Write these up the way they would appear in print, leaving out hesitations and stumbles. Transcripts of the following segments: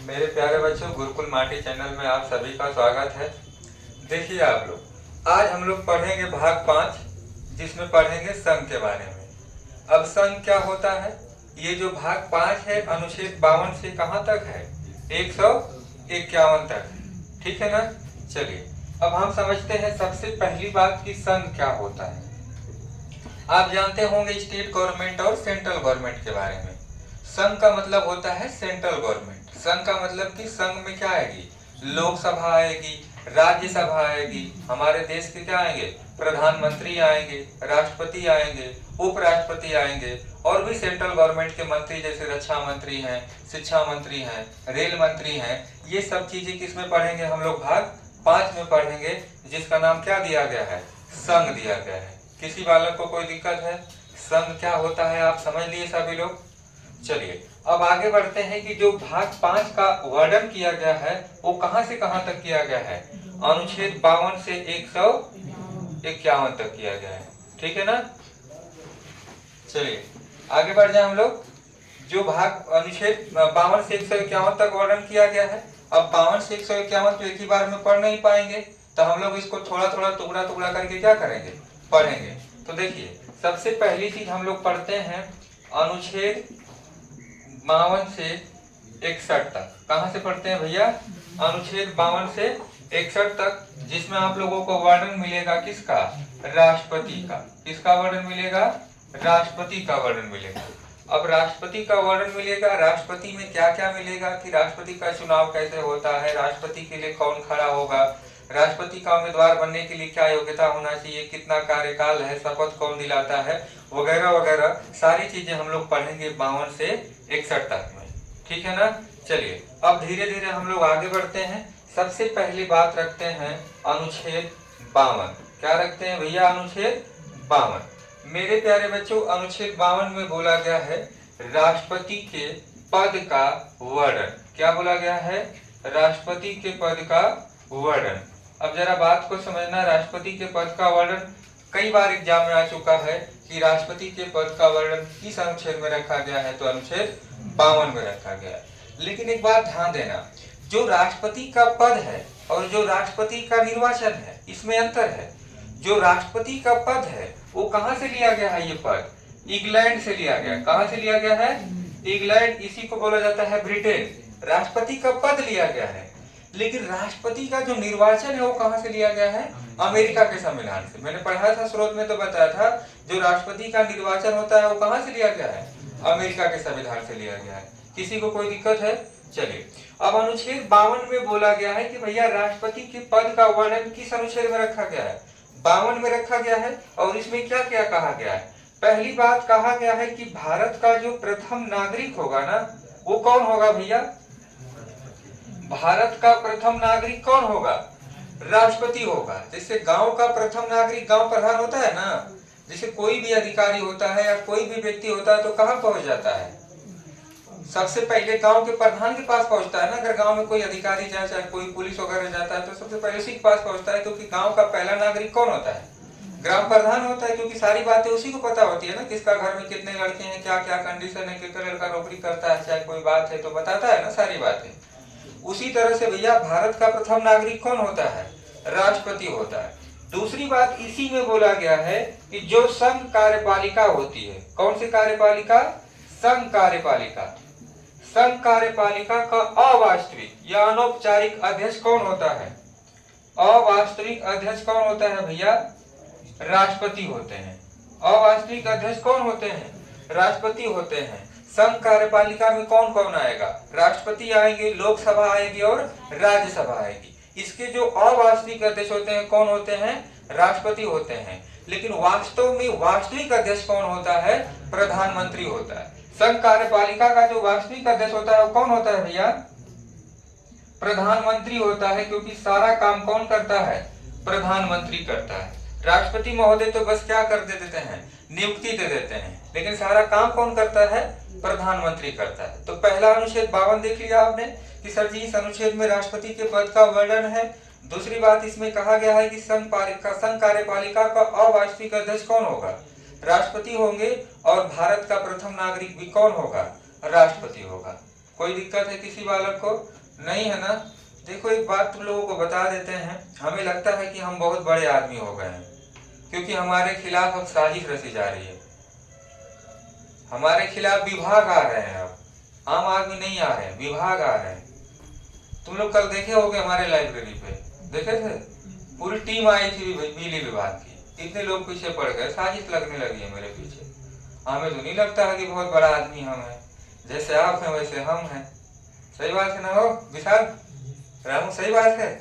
मेरे प्यारे बच्चों, गुरुकुल माटी चैनल में आप सभी का स्वागत है। देखिए आप लोग, आज हम लोग पढ़ेंगे भाग 5, जिसमें पढ़ेंगे संघ के बारे में। अब संघ क्या होता है, ये जो भाग 5 है, अनुच्छेद 52 से कहाँ तक है? 151 तक। ठीक है ना? चलिए अब हम समझते हैं सबसे पहली बात कि संघ क्या होता है। आप जानते होंगे स्टेट गवर्नमेंट और सेंट्रल गवर्नमेंट के बारे में। संघ का मतलब होता है सेंट्रल गवर्नमेंट। संघ का मतलब कि संघ में क्या आएगी? लोकसभा आएगी, राज्यसभा आएगी, हमारे देश के क्या आएंगे? प्रधानमंत्री आएंगे, राष्ट्रपति आएंगे, उपराष्ट्रपति आएंगे, और भी सेंट्रल गवर्नमेंट के मंत्री जैसे रक्षा मंत्री हैं, शिक्षा मंत्री हैं, रेल मंत्री हैं। ये सब चीजें किसमें पढ़ेंगे हम लोग? भाग 5 में पढ़ेंगे, जिसका नाम क्या दिया गया है? संघ दिया गया है। किसी बालक को कोई दिक्कत है? संघ क्या होता है आप समझ लिए सभी लोग? चलिए अब आगे बढ़ते हैं कि जो भाग 5 का वर्णन किया गया है वो कहां से कहां तक किया गया है? अनुच्छेद 52 से 151 तक किया गया है। ठीक है ना? चलिए आगे बढ़ जाए हम लोग। जो भाग अनुच्छेद 52 से 151 तक वर्णन किया गया है, अब 52 से 151 तो एक ही बार में पढ़ नहीं पाएंगे, तो हम लोग इसको थोड़ा थोड़ा टुकड़ा टुकड़ा करके क्या करेंगे? पढ़ेंगे। तो देखिए सबसे पहली चीज हम लोग पढ़ते हैं अनुच्छेद 52 से 61 तक। कहां से पढ़ते हैं भैया? अनुच्छेद 52 से 61 तक, जिसमें आप लोगों को वर्णन मिलेगा किसका? राष्ट्रपति का। किसका वर्णन मिलेगा? राष्ट्रपति का वर्णन मिलेगा। अब राष्ट्रपति का वर्णन मिलेगा, राष्ट्रपति में क्या क्या मिलेगा कि राष्ट्रपति का चुनाव कैसे होता है, राष्ट्रपति के लिए कौन खड़ा होगा, राष्ट्रपति का उम्मीदवार बनने के लिए क्या योग्यता होना चाहिए, कितना कार्यकाल है, शपथ कौन दिलाता है, वगैरह वगैरह सारी चीजें हम लोग पढ़ेंगे 52 से 61 तक में। ठीक है ना? चलिए अब धीरे धीरे हम लोग आगे बढ़ते हैं। सबसे पहली बात रखते हैं अनुच्छेद 52। क्या रखते हैं भैया? अनुच्छेद 52। मेरे प्यारे बच्चों, अनुच्छेद 52 में बोला गया है राष्ट्रपति के पद का वर्णन। क्या बोला गया है? राष्ट्रपति के पद का वर्णन। अब जरा बात को समझना, राष्ट्रपति के पद का वर्णन कई बार एग्जाम में आ चुका है कि राष्ट्रपति के पद का वर्णन किस अनुच्छेद में रखा गया है? तो अनुच्छेद 52 में रखा गया है। लेकिन एक बात ध्यान देना, जो राष्ट्रपति का पद है और जो राष्ट्रपति का निर्वाचन है, इसमें अंतर है। जो राष्ट्रपति का पद है वो कहां से लिया गया है? ये पद इंग्लैंड से लिया गया। कहां से लिया गया है? इंग्लैंड। इसी को बोला जाता है ब्रिटेन। राष्ट्रपति का पद लिया गया है, लेकिन राष्ट्रपति का जो निर्वाचन है वो कहां से लिया गया है? अमेरिका के संविधान से। मैंने पढ़ा था, स्रोत में तो बताया था, जो राष्ट्रपति का निर्वाचन होता है वो कहां से लिया गया है? अमेरिका के संविधान से लिया गया है। किसी को कोई दिक्कत है? चलिए अब अनुच्छेद 52 में बोला गया है कि भैया राष्ट्रपति के पद का वर्णन किस अनुच्छेद में रखा गया है? 52 में रखा गया है। और इसमें क्या क्या कहा गया है? पहली बात कहा गया है कि भारत का जो प्रथम नागरिक होगा ना, वो कौन होगा भैया? भारत का प्रथम नागरिक कौन होगा? राष्ट्रपति होगा। जैसे गांव का प्रथम नागरिक गांव प्रधान होता है ना, जैसे कोई भी अधिकारी होता है या कोई भी व्यक्ति होता है तो कहां पहुंच जाता है? सबसे पहले गांव के प्रधान के पास पहुंचता है ना। अगर गांव में कोई अधिकारी जाए, चाहे कोई पुलिस वगैरह जाता है, तो सबसे पहले उसी के पास पहुंचता है, क्योंकि गांव का पहला नागरिक कौन होता है? ग्राम प्रधान होता है, क्योंकि सारी बातें उसी को पता होती है ना। किसका घर में कितने लड़के हैं, क्या क्या कंडीशन है, कितना लड़का नौकरी करता है, चाहे कोई बात है तो बताता है ना सारी बातें। उसी तरह से भैया भारत का प्रथम नागरिक कौन होता है? राष्ट्रपति होता है। दूसरी बात इसी में बोला गया है कि जो संघ कार्यपालिका होती है, कौन सी कार्यपालिका? संघ कार्यपालिका। संघ कार्यपालिका का अवास्तविक या अनौपचारिक अध्यक्ष कौन होता है? अवास्तविक अध्यक्ष कौन होता है भैया? राष्ट्रपति होते हैं। अवास्तविक अध्यक्ष कौन होते हैं? राष्ट्रपति होते हैं। संघ कार्यपालिका में कौन कौन आएगा? राष्ट्रपति आएंगे, लोकसभा आएगी और राज्यसभा आएगी। इसके जो अवास्तविक अध्यक्ष होते हैं कौन होते हैं? राष्ट्रपति होते हैं। लेकिन वास्तव में वास्तविक अध्यक्ष कौन होता है? प्रधानमंत्री होता है। संघ कार्यपालिका का जो वास्तविक अध्यक्ष होता है वो कौन होता है भैया? प्रधानमंत्री होता है, क्योंकि सारा काम कौन करता है? प्रधानमंत्री करता है। राष्ट्रपति महोदय तो बस क्या कर देते हैं? नियुक्ति दे देते हैं, लेकिन सारा काम कौन करता है? प्रधानमंत्री करता है। तो पहला अनुच्छेद 52 देख लिया आपने कि सर जी इस अनुच्छेद में राष्ट्रपति के पद का वर्णन है। दूसरी बात इसमें कहा गया है कि संघ कार्यपालिका का अवास्तविक अध्यक्ष कौन होगा? राष्ट्रपति होंगे और भारत का प्रथम नागरिक भी कौन होगा? राष्ट्रपति होगा। कोई दिक्कत है किसी बालक को? नहीं है ना? देखो एक बात तुम लोगों को बता देते हैं, हमें लगता है कि हम बहुत बड़े आदमी हो गए हैं क्योंकि हमारे खिलाफ अब साजिश रची जा रही है, हमारे खिलाफ विभाग आ रहे हैं। अब आम आदमी नहीं आ रहे हैं, विभाग आ रहे हैं। तुम लोग कल देखे होंगे हमारे लाइब्रेरी पे, देखे थे? पूरी टीम आई थी बिजली विभाग की, इतने लोग पीछे पड़ गए, साजिश लगने लगी है मेरे पीछे। हमें तो नहीं लगता है कि बहुत बड़ा आदमी हम हैं, जैसे आप हैं वैसे हम हैं। सही बात है ना हो विशाल? रामू सही बात है?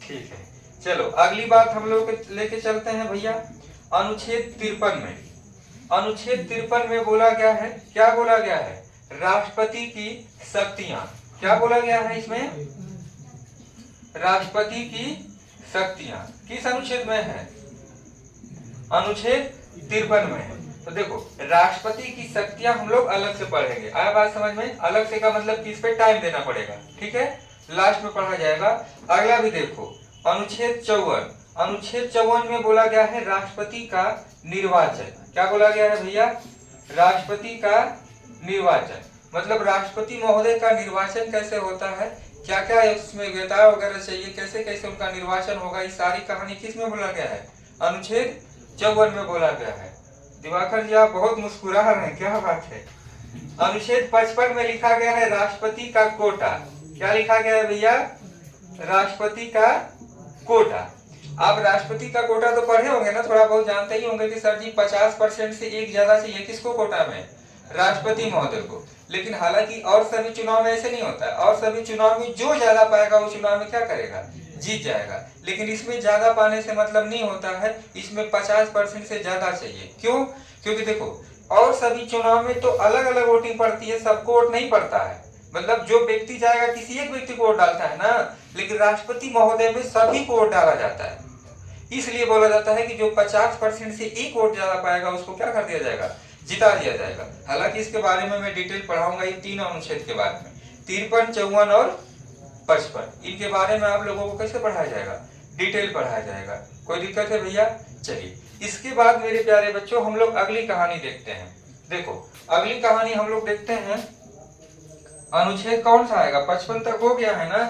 ठीक है, चलो अगली बात हम लोग लेके चलते हैं भैया अनुच्छेद 53 में। अनुच्छेद 53 में बोला गया है, क्या बोला गया है? राष्ट्रपति की शक्तियां। क्या बोला गया है इसमें? राष्ट्रपति की शक्तियां किस अनुच्छेद में है? अनुच्छेद 53 में है। तो देखो राष्ट्रपति की शक्तियां हम लोग अलग से पढ़ेंगे, आया बात समझ में? अलग से का मतलब कि इस पे टाइम देना पड़ेगा, ठीक है, लास्ट में पढ़ा जाएगा। अगला भी देखो अनुच्छेद 54। अनुच्छेद 54 में बोला गया है राष्ट्रपति का निर्वाचन। क्या बोला गया है भैया? राष्ट्रपति का निर्वाचन, मतलब राष्ट्रपति महोदय का निर्वाचन कैसे होता है, क्या क्या उसमें योग्यता वगैरह चाहिए, कैसे कैसे उनका निर्वाचन होगा, ये सारी कहानी किस में बोला गया है? अनुच्छेद 54 में बोला गया है। दिवाकर जी आप बहुत मुस्कुरा रहे हैं, क्या बात है? अनुच्छेद 55 में लिखा गया है राष्ट्रपति का कोटा। क्या लिखा गया है भैया? राष्ट्रपति का कोटा। आप राष्ट्रपति का कोटा तो पढ़े होंगे ना, थोड़ा बहुत जानते ही होंगे कि सर जी 50% से एक ज्यादा चाहिए, किसको कोटा में? राष्ट्रपति महोदय को। लेकिन हालांकि और सभी चुनाव में ऐसे नहीं होता है, और सभी चुनाव में जो ज्यादा पाएगा वो चुनाव में क्या करेगा? जीत जाएगा। लेकिन इसमें ज्यादा पाने से मतलब नहीं होता है, इसमें 50% से ज्यादा चाहिए। क्यों? क्योंकि देखो और सभी चुनाव में तो अलग अलग वोटिंग पड़ती है, सबको वोट नहीं पड़ता है, मतलब जो व्यक्ति जाएगा किसी एक व्यक्ति को वोट डालता है ना, लेकिन राष्ट्रपति महोदय में सभी को वोट डाला जाता है। इसलिए बोला जाता है कि जो 50% से एक वोट ज्यादा पाएगा उसको क्या कर दिया जाएगा? जिता दिया जाएगा। हालांकि इसके बारे में मैं डिटेल पढ़ाऊंगा ये तीनों अनुच्छेद के बारे में, 53, 54 और 55, इनके बारे में आप लोगों को कैसे पढ़ाया जाएगा? डिटेल पढ़ाया जाएगा। कोई दिक्कत है भैया? चलिए इसके बाद मेरे प्यारे बच्चों हम लोग अगली कहानी देखते हैं। देखो अगली कहानी हम लोग देखते हैं, अनुच्छेद कौन सा आएगा? 55 तक हो गया है ना,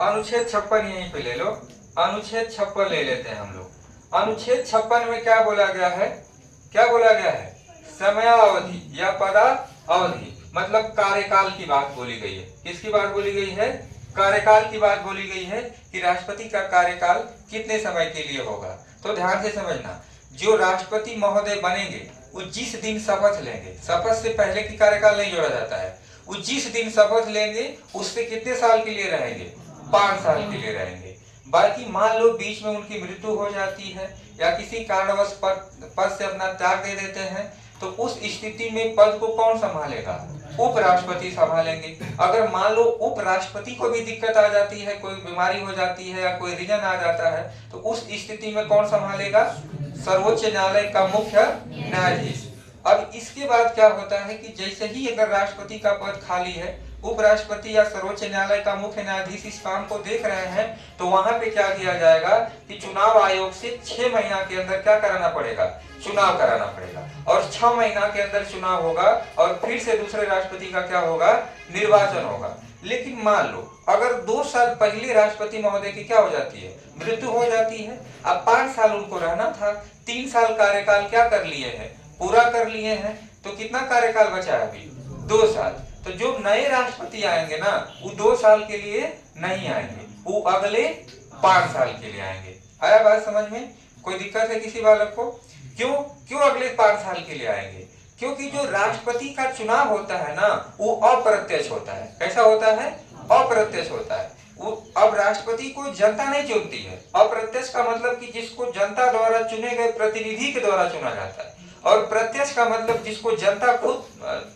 अनुच्छेद 56 यहीं पे ले लो, अनुच्छेद 56 ले लेते हैं हम लोग। अनुच्छेद 56 में क्या बोला गया है? क्या बोला गया है? समयावधि या पदा अवधि, मतलब कार्यकाल की बात बोली गई है। किसकी बात बोली गई है? कार्यकाल की बात बोली गई है कि राष्ट्रपति का कार्यकाल कितने समय के लिए होगा। तो ध्यान से समझना, जो राष्ट्रपति महोदय बनेंगे वो जिस दिन शपथ लेंगे, शपथ से पहले की कार्यकाल नहीं जोड़ा जाता है, वो जिस दिन शपथ लेंगे उससे कितने साल के लिए रहेंगे? 5 साल के लिए रहेंगे। बाकी मान लो बीच में उनकी मृत्यु हो जाती है या किसी कारणवश पद से अपना त्याग दे देते हैं, तो उस स्थिति में पद को कौन संभालेगा? उपराष्ट्रपति संभालेंगे। अगर मान लो उपराष्ट्रपति को भी दिक्कत आ जाती है, कोई बीमारी हो जाती है या कोई रीजन आ जाता है, तो उस स्थिति में कौन संभालेगा? सर्वोच्च न्यायालय का मुख्य न्यायाधीश। अब इसके बाद क्या होता है कि जैसे ही अगर राष्ट्रपति का पद खाली है, उपराष्ट्रपति या सर्वोच्च न्यायालय का मुख्य न्यायाधीश इस काम को देख रहे हैं, तो वहां पे क्या किया जाएगा कि चुनाव आयोग से 6 महीना के अंदर क्या कराना पड़ेगा? चुनाव कराना पड़ेगा। और 6 महीना के अंदर चुनाव होगा और फिर से दूसरे राष्ट्रपति का क्या होगा? निर्वाचन होगा। लेकिन मान लो अगर 2 साल पहले राष्ट्रपति महोदय की क्या हो जाती है? मृत्यु हो जाती है। अब 5 साल उनको रहना था, 3 साल कार्यकाल क्या कर लिए हैं? पूरा कर लिए हैं। तो कितना कार्यकाल बचा है अभी? 2 साल। तो जो नए राष्ट्रपति आएंगे ना, वो 2 साल के लिए नहीं आएंगे, वो अगले 5 साल के लिए आएंगे। आया बात समझ में? कोई दिक्कत है किसी बालक को? क्यों अगले 5 साल के लिए आएंगे? क्योंकि जो राष्ट्रपति का चुनाव होता है ना, वो अप्रत्यक्ष होता है। कैसा होता है? अप्रत्यक्ष होता है। वो अब राष्ट्रपति को जनता नहीं चुनती है। अप्रत्यक्ष का मतलब कि जिसको जनता द्वारा चुने गए प्रतिनिधि के द्वारा चुना जाता है, और प्रत्यक्ष का मतलब जिसको जनता खुद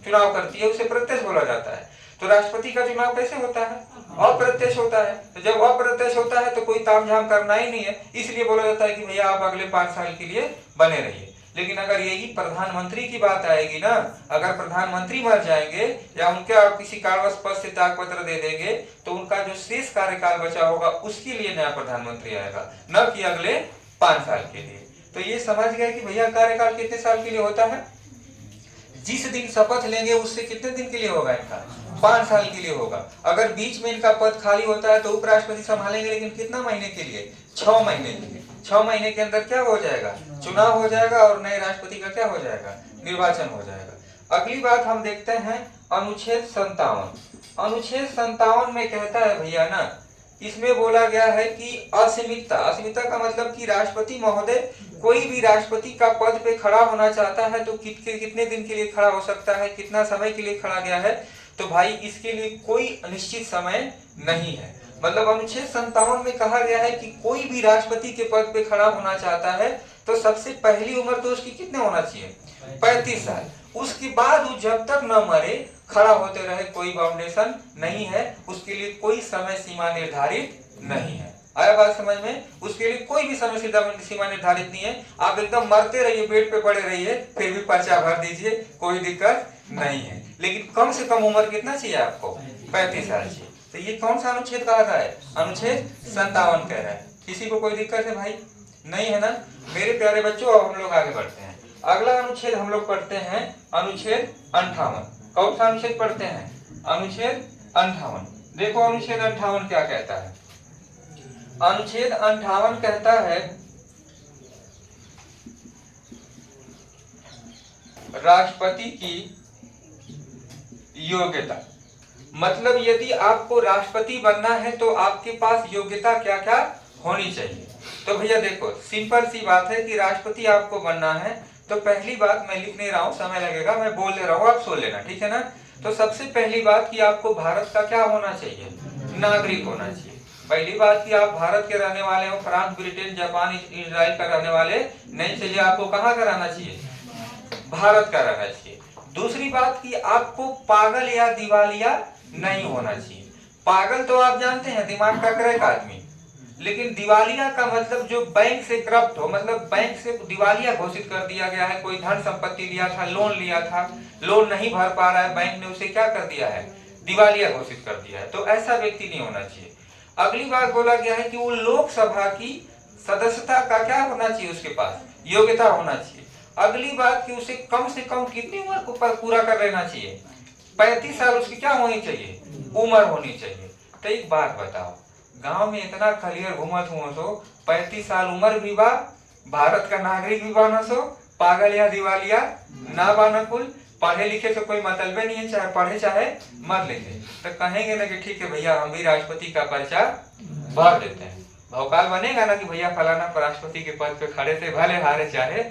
चुनाव करती है उसे प्रत्यक्ष बोला जाता है। तो राष्ट्रपति का चुनाव कैसे होता है? अप्रत्यक्ष होता है। तो जब अप्रत्यक्ष होता है तो कोई तामझाम करना ही नहीं है, इसलिए बोला जाता है कि भैया आप अगले 5 साल के लिए बने रहिए। लेकिन अगर यही प्रधानमंत्री की बात आएगी ना, अगर प्रधानमंत्री मर जाएंगे या उनके किसी कारणवश पद से त्यागपत्र दे देंगे, तो उनका जो शेष कार्यकाल बचा होगा उसके लिए नया प्रधानमंत्री आएगा, न कि अगले 5 साल के लिए। तो ये समझ गए कि भैया कार्यकाल कितने साल के लिए होता है। जिस दिन शपथ लेंगे उससे कितने दिन के लिए होगा इनका, 5 साल के लिए होगा। अगर बीच में इनका पद खाली होता है तो उपराष्ट्रपति संभालेंगे, लेकिन कितना महीने के लिए, 6 महीने के लिए। 6 महीने के अंदर क्या हो जाएगा, चुनाव हो जाएगा और नए राष्ट्रपति का क्या हो जाएगा, निर्वाचन हो जाएगा। अगली बात हम देखते हैं अनुच्छेद 57। अनुच्छेद 57 में कहता है भैया ना, इसमें बोला गया है कि असीमितता, असीमितता का मतलब कि राष्ट्रपति महोदय कोई भी राष्ट्रपति का पद पे खड़ा होना चाहता है तो कितने दिन के लिए खड़ा हो सकता है, कितना समय के लिए खड़ा गया है, तो भाई इसके लिए कोई निश्चित समय नहीं है। मतलब अनुच्छेद 57 में कहा गया है कि कोई भी राष्ट्रपति के पद पे खड़ा होना चाहता है तो सबसे पहली उम्र तो उसकी कितने होना चाहिए, 35 साल। उसके बाद वो जब तक न मरे खड़ा होते रहे, कोई बाउंडेशन नहीं है, उसके लिए कोई समय सीमा निर्धारित नहीं है। आया बात समझ में, उसके लिए कोई भी समय सीमा निर्धारित नहीं है। आप एकदम मरते रहिए, बेड पे पड़े रहिए, फिर भी पर्चा भर दीजिए, कोई दिक्कत नहीं है। लेकिन कम से कम उम्र कितना चाहिए आपको, 35 साल चाहिए। तो ये कौन सा अनुच्छेद कहा रहा है, अनुच्छेद 57 कह रहा है। किसी को कोई दिक्कत है भाई, नहीं है ना मेरे प्यारे बच्चों। अब हम लोग आगे बढ़ते हैं। अगला अनुच्छेद हम लोग पढ़ते हैं अनुच्छेद 58। कौन सा अनुच्छेद पढ़ते हैं, अनुच्छेद 58। देखो अनुच्छेद 58 क्या कहता है। अनुच्छेद 58 कहता है राष्ट्रपति की योग्यता। मतलब यदि आपको राष्ट्रपति बनना है तो आपके पास योग्यता क्या क्या होनी चाहिए। तो भैया देखो सिंपल सी बात है कि राष्ट्रपति आपको बनना है तो पहली बात, मैं लिख नहीं रहा हूं, समय लगेगा, मैं बोल दे रहा हूं, आप सुन लेना, ठीक है ना। तो सबसे पहली बात कि आपको भारत का क्या होना चाहिए, नागरिक होना चाहिए। पहली बात कि आप भारत के रहने वाले हो, फ्रांस, ब्रिटेन, जापान, इजराइल का रहने वाले नहीं चाहिए। आपको कहाँ का रहना चाहिए, भारत का रहना चाहिए। दूसरी बात कि आपको पागल या दिवालिया नहीं होना चाहिए। पागल तो आप जानते हैं, दिमाग का क्रैक आदमी, लेकिन दिवालिया का मतलब जो बैंक से करप्ट हो, मतलब बैंक से दिवालिया घोषित कर दिया गया है। कोई धन संपत्ति लिया था, लोन लिया था, लोन नहीं भर पा रहा है, बैंक ने उसे क्या कर दिया है, दिवालिया घोषित कर दिया है, तो ऐसा व्यक्ति नहीं होना चाहिए। अगली बात बोला गया है कि वो लोकसभा की सदस्यता का क्या होना चाहिए, उसके पास योग्यता होना चाहिए। अगली बात कि उसे कम से कम कितनी उम्र को पूरा कर लेना चाहिए, 35 साल उसकी क्या होनी चाहिए, उम्र होनी चाहिए। तो एक बात बताओ, गांव में इतना खलियर घूमत हुआ सो 35 साल उम्र भी बा, भारत का नागरिक भी बाना सो, पागल या दिवालिया ना बाना, कुल पढ़े लिखे से कोई मतलब नहीं है, चाहे पढ़े चाहे मत लिखे। तो कहेंगे ना कि ठीक है भैया हम भी राष्ट्रपति का पर्चा भर देते हैं। भौकाल बनेगा ना कि भैया फलाना राष्ट्रपति के पद पे खड़े थे, भले हारे चाहे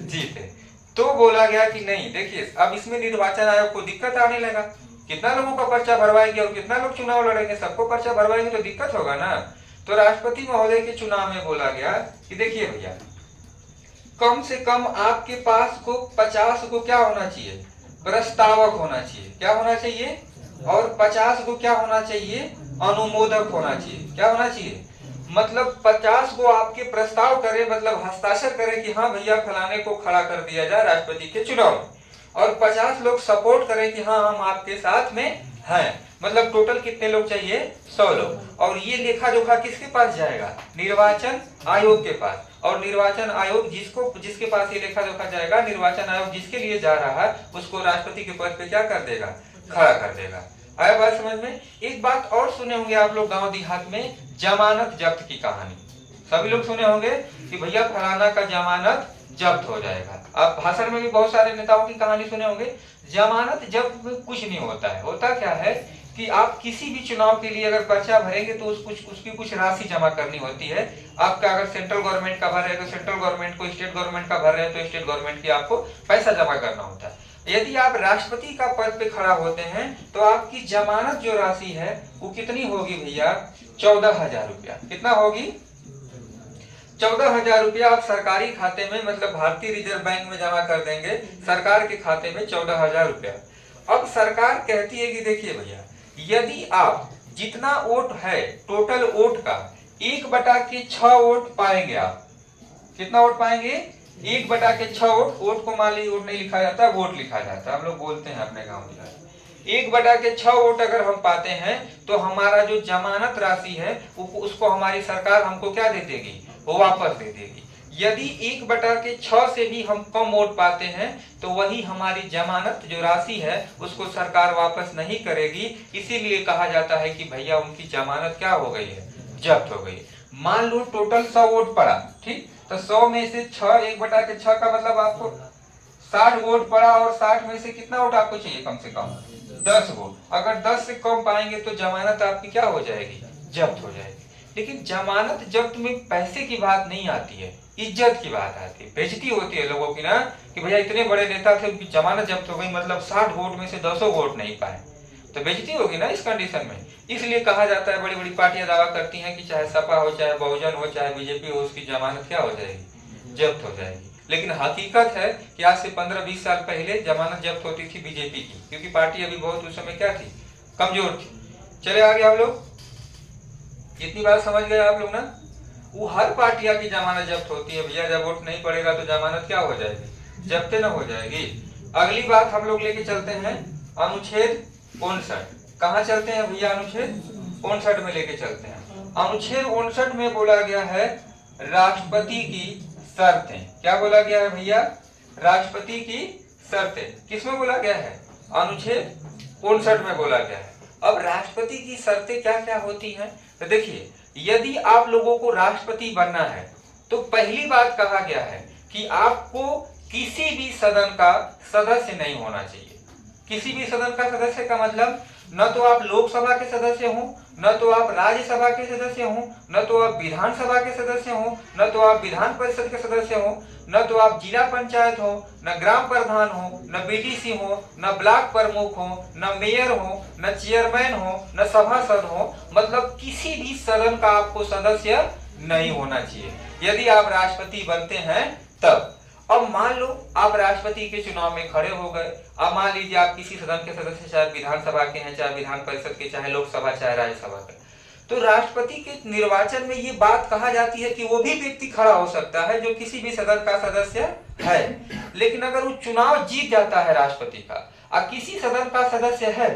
जीते। तो बोला गया कि नहीं, देखिए अब इसमें निर्वाचन आयोग को दिक्कत आने लगा। कितना लोगों का पर्चा भरवाएंगे और कितना लोग चुनाव लड़ेंगे, सबको पर्चा भरवाएंगे तो दिक्कत होगा ना। तो राष्ट्रपति महोदय के चुनाव में बोला गया कि देखिए भैया कम से कम आपके पास को 50 को क्या होना चाहिए, प्रस्तावक होना चाहिए, क्या होना चाहिए, और 50 को क्या होना चाहिए, अनुमोदक होना चाहिए। क्या होना चाहिए, मतलब 50 को आपके प्रस्ताव करे, मतलब हस्ताक्षर करे कि हाँ भैया फलाने को खड़ा कर दिया जाए राष्ट्रपति के चुनाव में, और 50 लोग सपोर्ट करें कि हाँ हम आपके साथ में हैं। मतलब टोटल कितने लोग चाहिए, 100 लोग। और ये लेखा जोखा किसके पास जाएगा, निर्वाचन आयोग के पास। और निर्वाचन आयोग जिसके पास ये लेखा जोखा जाएगा, निर्वाचन आयोग जिसके लिए जा रहा है उसको राष्ट्रपति के पद पे क्या कर देगा, खड़ा कर देगा। आया बात समझ में। एक बात और सुने होंगे आप लोग गांव देहात में, जमानत जब्त की कहानी सभी लोग सुने होंगे कि भैया फलाना का जमानत जब्त हो जाएगा। आप भाषण में भी बहुत सारे नेताओं की कहानी सुने होंगे। जमानत जब्त में कुछ नहीं होता है। होता क्या है कि आप किसी भी चुनाव के लिए अगर पर्चा भरेंगे तो उसकी कुछ राशि जमा करनी होती है। आपका अगर सेंट्रल गवर्नमेंट का भर रहे हैं तो सेंट्रल गवर्नमेंट को, स्टेट गवर्नमेंट का भर रहे हैं तो स्टेट गवर्नमेंट की आपको पैसा जमा करना होता है। यदि आप राष्ट्रपति का पद पे खड़ा होते हैं तो आपकी जमानत जो राशि है वो कितनी होगी भैया, 14,000 रुपया। कितना होगी, 14,000 रुपया आप सरकारी खाते में, मतलब भारतीय रिजर्व बैंक में जमा कर देंगे, सरकार के खाते में 14,000 रुपया। अब सरकार कहती है कि देखिए भैया यदि आप जितना वोट है टोटल वोट का 1/6 वोट पाएंगे, आप कितना वोट पाएंगे, 1/6 वोट को मान लीजिए वोट नहीं लिखा जाता, वोट लिखा जाता है, हम लोग बोलते हैं अपने गाँव में। 1/6 वोट अगर हम पाते हैं तो हमारा जो जमानत राशि है उसको हमारी सरकार हमको क्या दे देगी, वो वापस दे देगी। यदि 1/6 से भी हम कम वोट पाते हैं तो वही हमारी जमानत जो राशि है उसको सरकार वापस नहीं करेगी। इसीलिए कहा जाता है कि भैया उनकी जमानत क्या हो गई है, जब्त हो गई। मान लो टोटल 100 वोट पड़ा, ठीक, तो 100 में से 1/6 का मतलब आपको 60 वोट पड़ा, और 60 में से कितना वोट आपको चाहिए, कम से कम 10 वोट। अगर 10 से कम पाएंगे तो जमानत आपकी क्या हो जाएगी, जब्त हो जाएगी। लेकिन जमानत जब्त में पैसे की बात नहीं आती है, इज्जत की बात आती है। बेइज्जती होती है लोगों की ना कि भैया इतने बड़े नेता थे, उनकी जमानत जब्त हो गई, मतलब 60 वोट में से 200 वोट नहीं पाए, तो बेइज्जती होगी ना इस कंडीशन में। इसलिए कहा जाता है, बड़ी बड़ी पार्टियां दावा करती हैं कि चाहे सपा हो, चाहे बहुजन हो, चाहे बीजेपी हो, उसकी जमानत क्या हो जाएगी, जब्त हो जाएगी। लेकिन हकीकत है कि आज से 15-20 साल पहले जमानत जब्त होती थी बीजेपी की, क्योंकि पार्टी अभी बहुत उस समय क्या थी, कमजोर थी। चले आगे हम लोग, इतनी बात समझ गए आप लोग ना। वो हर पार्टियां की जमानत जब्त होती है भैया, जब वोट नहीं पड़ेगा तो जमानत क्या हो जाएगी, जब्त न हो जाएगी। अगली बात हम लोग लेके चलते हैं अनुच्छेद 59। कहाँ चलते हैं भैया, अनुच्छेद 59 में लेके चलते हैं। अनुच्छेद 59 में बोला गया है राष्ट्रपति की शर्तें। क्या बोला गया है भैया, राष्ट्रपति की शर्तें। किसमें बोला गया है, अनुच्छेद 59 में बोला गया है। अब राष्ट्रपति की शर्तें क्या क्या होती हैं, तो देखिए, यदि आप लोगों को राष्ट्रपति बनना है तो पहली बात कहा गया है कि आपको किसी भी सदन का सदस्य नहीं होना चाहिए। किसी भी सदन का सदस्य का मतलब न तो आप लोकसभा के सदस्य हो, न तो आप राज्यसभा के सदस्य हो, न तो आप विधानसभा के सदस्य हो, न तो आप विधान परिषद के सदस्य हो, न तो आप जिला पंचायत हो, न ग्राम प्रधान हो, न बीडीसी हो, न ब्लॉक प्रमुख हो, न मेयर हो, न चेयरमैन हो, न सभासद हो, मतलब किसी भी सदन का आपको सदस्य नहीं होना चाहिए यदि आप राष्ट्रपति बनते हैं तब। अब मान लो आप राष्ट्रपति के चुनाव में खड़े हो गए। अब मान लीजिए आप किसी सदन के सदस्य, चाहे विधानसभा के हैं, चाहे विधान परिषद के, चाहे लोकसभा, चाहे राज्यसभा के, तो राष्ट्रपति के निर्वाचन में ये बात कहा जाती है कि वो भी व्यक्ति खड़ा हो सकता है जो किसी भी सदन का सदस्य है। लेकिन अगर वो चुनाव जीत जाता है राष्ट्रपति का और किसी सदन का सदस्य है,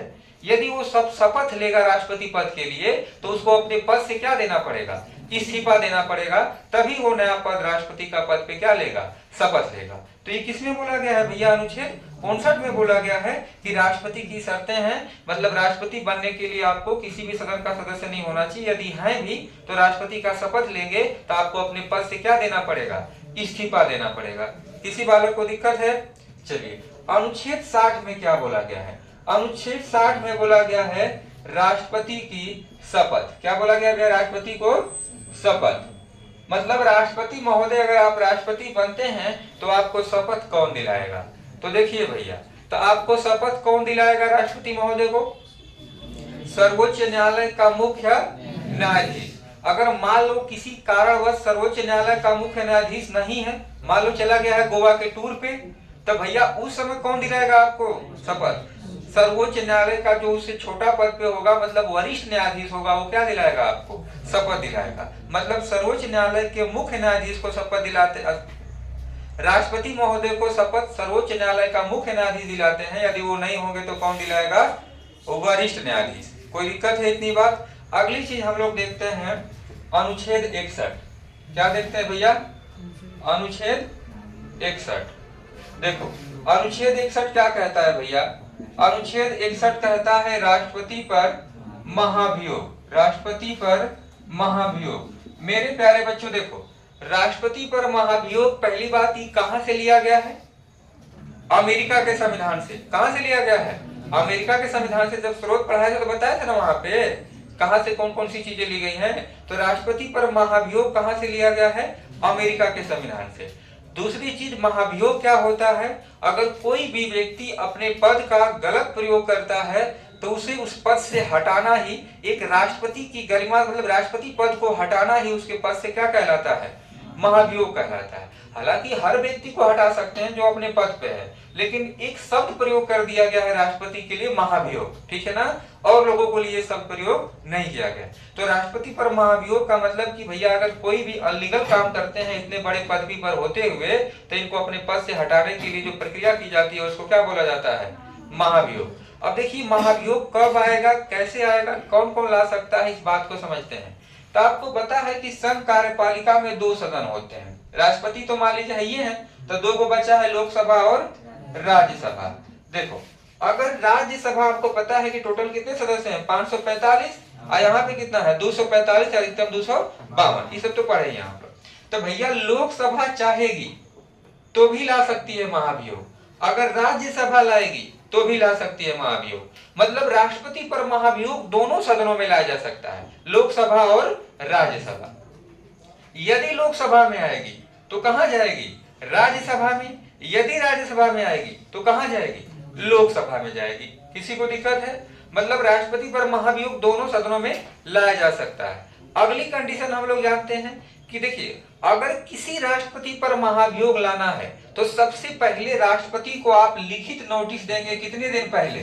यदि वो सब शपथ लेगा राष्ट्रपति पद के लिए तो उसको अपने पद से क्या देना पड़ेगा, इस्तीफा देना पड़ेगा, तभी वो नया पद राष्ट्रपति का पद पे क्या लेगा, शपथ लेगा। तो ये किसमें बोला गया है भैया, अनुच्छेद 59 में बोला गया है कि राष्ट्रपति की शर्तें हैं, मतलब राष्ट्रपति बनने के लिए आपको किसी भी सदन का सदस्य नहीं होना चाहिए। यदि हैं भी तो राष्ट्रपति का शपथ लेंगे तो आपको अपने पद से क्या देना पड़ेगा, इस्तीफा देना पड़ेगा। किसी बालक को दिक्कत है? चलिए, अनुच्छेद 60 में क्या बोला गया है, अनुच्छेद 60 में बोला गया है राष्ट्रपति की शपथ। क्या बोला गया है, राष्ट्रपति को शपथ, मतलब राष्ट्रपति महोदय अगर आप राष्ट्रपति बनते हैं तो आपको शपथ कौन दिलाएगा। तो देखिए भैया, तो आपको शपथ कौन दिलाएगा राष्ट्रपति महोदय को, सर्वोच्च न्यायालय का मुख्य न्यायाधीश। अगर मान लो किसी कारणवश सर्वोच्च न्यायालय का मुख्य न्यायाधीश नहीं है, मान लो चला गया है गोवा के टूर पे, तो भैया उस समय कौन दिलाएगा आपको शपथ, सर्वोच्च न्यायालय का जो उससे छोटा पद पे होगा, मतलब वरिष्ठ न्यायाधीश होगा, वो क्या दिलाएगा आपको, शपथ दिलाएगा। मतलब सर्वोच्च न्यायालय के मुख्य न्यायाधीश को शपथ दिलाते, राष्ट्रपति महोदय को शपथ सर्वोच्च न्यायालय का मुख्य न्यायाधीश दिलाते हैं। यदि वो नहीं होंगे तो कौन दिलाएगा, वरिष्ठ न्यायाधीश। कोई दिक्कत है इतनी बात। अगली चीज हम लोग देखते हैं अनुच्छेद 61। क्या देखते हैं भैया, अनुच्छेद 61। देखो अनुच्छेद 61 क्या कहता है भैया, अनुच्छेद 61 कहता है राष्ट्रपति पर महाभियोग, राष्ट्रपति पर महाभियोग। मेरे प्यारे बच्चों देखो, राष्ट्रपति पर महाभियोग पहली बात ही कहां से लिया गया है, अमेरिका के संविधान से। कहां से लिया गया है, अमेरिका के संविधान से। जब स्रोत पढ़ाया था तो बताया था ना वहां पे कहां से कौन कौन सी चीजें ली गई हैं। तो राष्ट्रपति पर महाभियोग कहां से लिया गया है, अमेरिका के संविधान से। दूसरी चीज, महाभियोग क्या होता है, अगर कोई भी व्यक्ति अपने पद का गलत प्रयोग करता है तो उसे उस पद से हटाना ही एक राष्ट्रपति की गरिमा, मतलब राष्ट्रपति पद को हटाना ही उसके पद से क्या कहलाता है, महाभियोग कहलाता है। हालांकि हर व्यक्ति को हटा सकते हैं जो अपने पद पे है, लेकिन एक शब्द प्रयोग कर दिया गया है राष्ट्रपति के लिए, महाभियोग, ठीक है ना, और लोगों को लिए शब्द प्रयोग नहीं किया गया। तो राष्ट्रपति पर महाभियोग का मतलब कि भैया अगर कोई भी अनलीगल काम करते हैं इतने बड़े पदवी पर होते हुए, तो इनको अपने पद से हटाने के लिए जो प्रक्रिया की जाती है उसको क्या बोला जाता है, महाभियोग। अब देखिए महाभियोग कब आएगा, कैसे आएगा, कौन कौन ला सकता है, इस बात को समझते हैं। तो आपको पता है कि संघ कार्यपालिका में 2 सदन होते हैं, राष्ट्रपति तो मान लीजिए है ये है, तो दो को बचा है लोकसभा और राज्यसभा। देखो अगर राज्यसभा आपको पता है कि टोटल कितने सदस्य हैं 545, और यहाँ पे कितना है 245, अधिकतम 252, ये सब तो पढ़े यहाँ पर। तो भैया लोकसभा चाहेगी तो भी ला सकती है महाभियोग, अगर राज्यसभा लाएगी तो भी ला सकती है महाभियोग। मतलब राष्ट्रपति पर महाभियोग दोनों सदनों में लाया जा सकता है, लोकसभा और राज्यसभा। यदि लोकसभा में आएगी तो कहां जाएगी, राज्यसभा में। यदि राज्यसभा में आएगी तो कहां जाएगी, लोकसभा में जाएगी। किसी को दिक्कत है? मतलब राष्ट्रपति पर महाभियोग दोनों सदनों में लाया जा सकता है। अगली कंडीशन हम लोग जानते हैं कि देखिए अगर किसी राष्ट्रपति पर महाभियोग लाना है तो सबसे पहले राष्ट्रपति को आप लिखित नोटिस देंगे। कितने दिन पहले,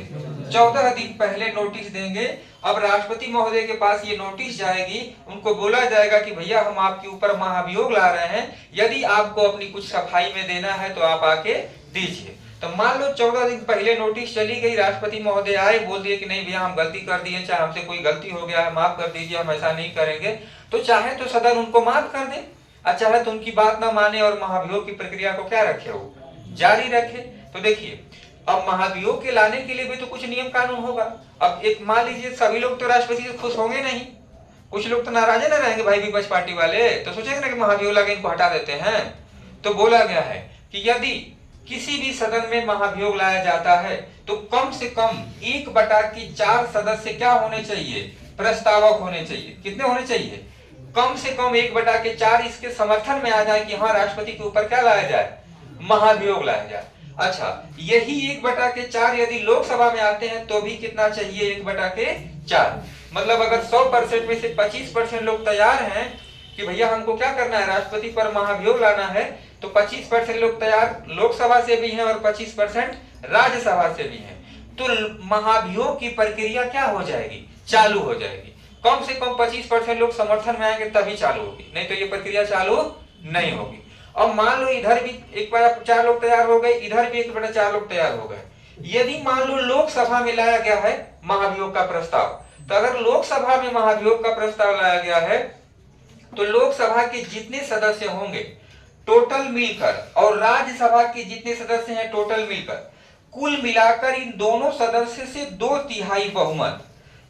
14 दिन पहले नोटिस देंगे। अब राष्ट्रपति महोदय के पास ये नोटिस जाएगी, उनको बोला जाएगा कि भैया हम आपके ऊपर महाभियोग ला रहे हैं, यदि आपको अपनी कुछ सफाई में देना है तो आप आके दीजिए। तो मान लो 14 दिन पहले नोटिस चली गई, राष्ट्रपति महोदय आए, बोल दिए कि नहीं भैया हम गलती कर दिए, चाहे हमसे कोई गलती हो गया है माफ कर दीजिए, हम ऐसा नहीं करेंगे। तो चाहे तो सदन उनको माफ कर दे, चाहे तो उनकी बात ना माने और महाभियोग की प्रक्रिया को क्या रखे, वो जारी रखे। तो देखिए अब महाभियोग के लाने के लिए भी तो कुछ नियम कानून होगा। अब एक मान लीजिए सभी लोग तो राष्ट्रपति से खुश होंगे नहीं, कुछ लोग तो नाराज ना रहेंगे भाई विपक्ष पार्टी वाले, तो सोचेंगे ना कि महाभियोग लगे इनको हटा देते हैं। तो बोला गया है कि यदि किसी भी सदन में महाभियोग लाया जाता है तो कम से कम 1/4 सदस्य क्या होने चाहिए, प्रस्तावक होने चाहिए। कितने होने चाहिए, कम से कम 1/4 इसके समर्थन में आ जाए कि हाँ राष्ट्रपति के ऊपर क्या लाया जाए, महाभियोग लाया जाए। अच्छा यही 1/4 यदि लोकसभा में आते हैं तो भी कितना चाहिए, 1/4। मतलब अगर 100% में से 25% लोग तैयार हैं कि भैया हमको क्या करना है, राष्ट्रपति पर महाभियोग लाना है, तो 25% लोग तैयार लोकसभा से भी हैं और 25% राज्यसभा से भी हैं, तो महाभियोग की प्रक्रिया क्या हो जाएगी, चालू हो जाएगी। कम से कम 25% लोग समर्थन में आएंगे तभी चालू होगी, नहीं तो ये प्रक्रिया चालू नहीं होगी। अब मान लो इधर भी 1/4 लोग तैयार हो गए, इधर भी 1/4 लोग तैयार हो गए। यदि मान लो लोकसभा में लाया गया है महाभियोग का प्रस्ताव, तो अगर लोकसभा में महाभियोग का प्रस्ताव लाया गया है तो लोकसभा के जितने सदस्य होंगे टोटल मिलकर और राज्यसभा के जितने सदस्य हैं टोटल मिलकर, कुल मिलाकर इन दोनों सदस्य से 2/3 बहुमत,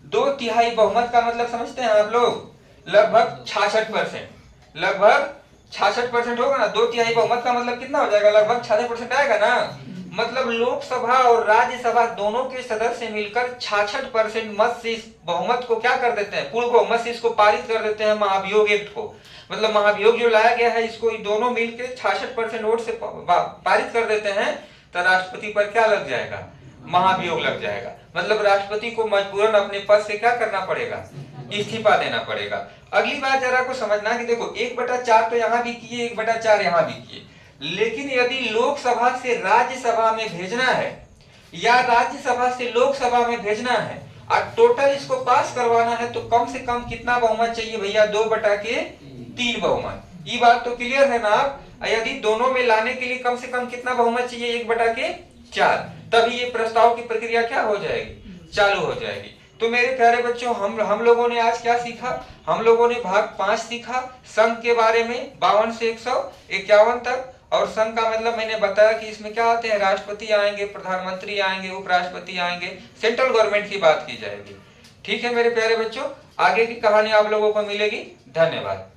2/3 बहुमत का मतलब समझते हैं आप लोग, लगभग 66%, लगभग 66% होगा ना। 2/3 बहुमत का मतलब कितना हो जाएगा, लगभग 66% आएगा ना। मतलब लोकसभा और राज्यसभा दोनों के सदस्य मिलकर 66% मत से इस बहुमत को क्या कर देते हैं, पूर्ण बहुमत से इसको पारित कर देते हैं महाभियोग एक्ट को। मतलब महाभियोग जो लाया गया है इसको दोनों मिलकर 66% वोट से पारित कर देते हैं, तो राष्ट्रपति पर क्या लग जाएगा, महाभियोग लग जाएगा। मतलब राष्ट्रपति को मजबूरन अपने पद से क्या करना पड़ेगा, इस्तीफा देना पड़ेगा। अगली बात जरा को समझना कि देखो 1/4 तो यहाँ भी किए, 1/4 यहाँ भी किए, लेकिन यदि लोकसभा से राज्यसभा में भेजना है या राज्यसभा से लोकसभा में भेजना है और टोटल इसको पास करवाना है तो कम से कम कितना बहुमत चाहिए भैया, 2/3 बहुमत। ये बात तो क्लियर है ना आप। यदि दोनों में लाने के लिए कम से कम कितना बहुमत चाहिए, 1/4, तभी ये प्रस्ताव की प्रक्रिया क्या हो जाएगी, चालू हो जाएगी। तो मेरे प्यारे बच्चों हम लोगों ने आज क्या सीखा, हम लोगों ने भाग 5 सीखा संघ के बारे में 52 से 151 तक। और संघ का मतलब मैंने बताया कि इसमें क्या आते हैं, राष्ट्रपति आएंगे, प्रधानमंत्री आएंगे, उपराष्ट्रपति आएंगे, सेंट्रल गवर्नमेंट की बात की जाएगी। ठीक है मेरे प्यारे बच्चों, आगे की कहानी आप लोगों को मिलेगी। धन्यवाद।